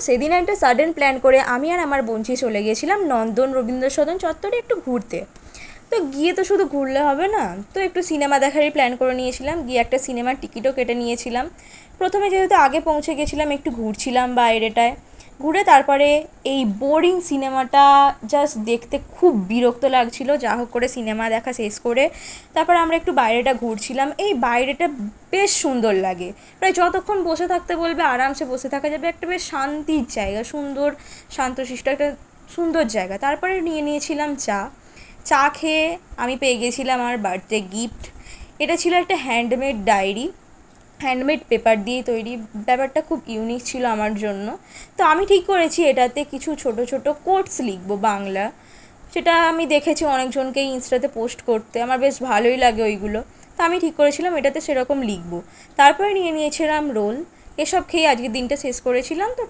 সেদিন একটা sudden plan করে আমি আর আমার বোনঝি চলে গিয়েছিলাম নন্দন রবীন্দ্র সদন চত্বরে একটু ঘুরতে। তো গিয়ে তো শুধু ঘুরলে হবে না, তো একটু সিনেমা দেখারই প্ল্যান করে নিয়েছিলাম, গিয়ে একটা সিনেমার টিকিটও কেটে নিয়েছিলাম। প্রথমে যেহেতু আগে পৌঁছে গেছিলাম একটু ঘুরছিলাম বাইরেটায়, ঘুরে তারপরে এই বোরিং সিনেমাটা জাস্ট দেখতে খুব বিরক্ত লাগছিল, যা হোক করে সিনেমা দেখা শেষ করে তারপর আমরা একটু বাইরেটা ঘুরছিলাম। এই বাইরেটা বেশ সুন্দর লাগে, প্রায় যতক্ষণ বসে থাকতে বলবে আরামসে বসে থাকা যাবে, একটা বেশ শান্তির জায়গা, সুন্দর শান্তশিষ্ট একটা সুন্দর জায়গা। তারপরে নিয়ে নিয়েছিলাম চা। চা খেয়ে আমি পেয়ে গেছিলাম আমার বার্থডে গিফট। এটা ছিল একটা হ্যান্ডমেড ডায়েরি, হ্যান্ডমেড পেপার দিয়ে তৈরি। ব্যাপারটা খুব ইউনিক ছিল আমার জন্য। তো আমি ঠিক করেছি এটাতে কিছু ছোট ছোট কোটস লিখবো বাংলা, সেটা আমি দেখেছি অনেকজনকে ইনস্টাতে পোস্ট করতে, আমার বেশ ভালোই লাগে ওইগুলো। তো আমি ঠিক করেছিলাম এটাতে সেরকম লিখবো। তারপরে নিয়ে নিয়েছিলাম রোল। এসব খেয়ে আজকের দিনটা শেষ করেছিলাম। তো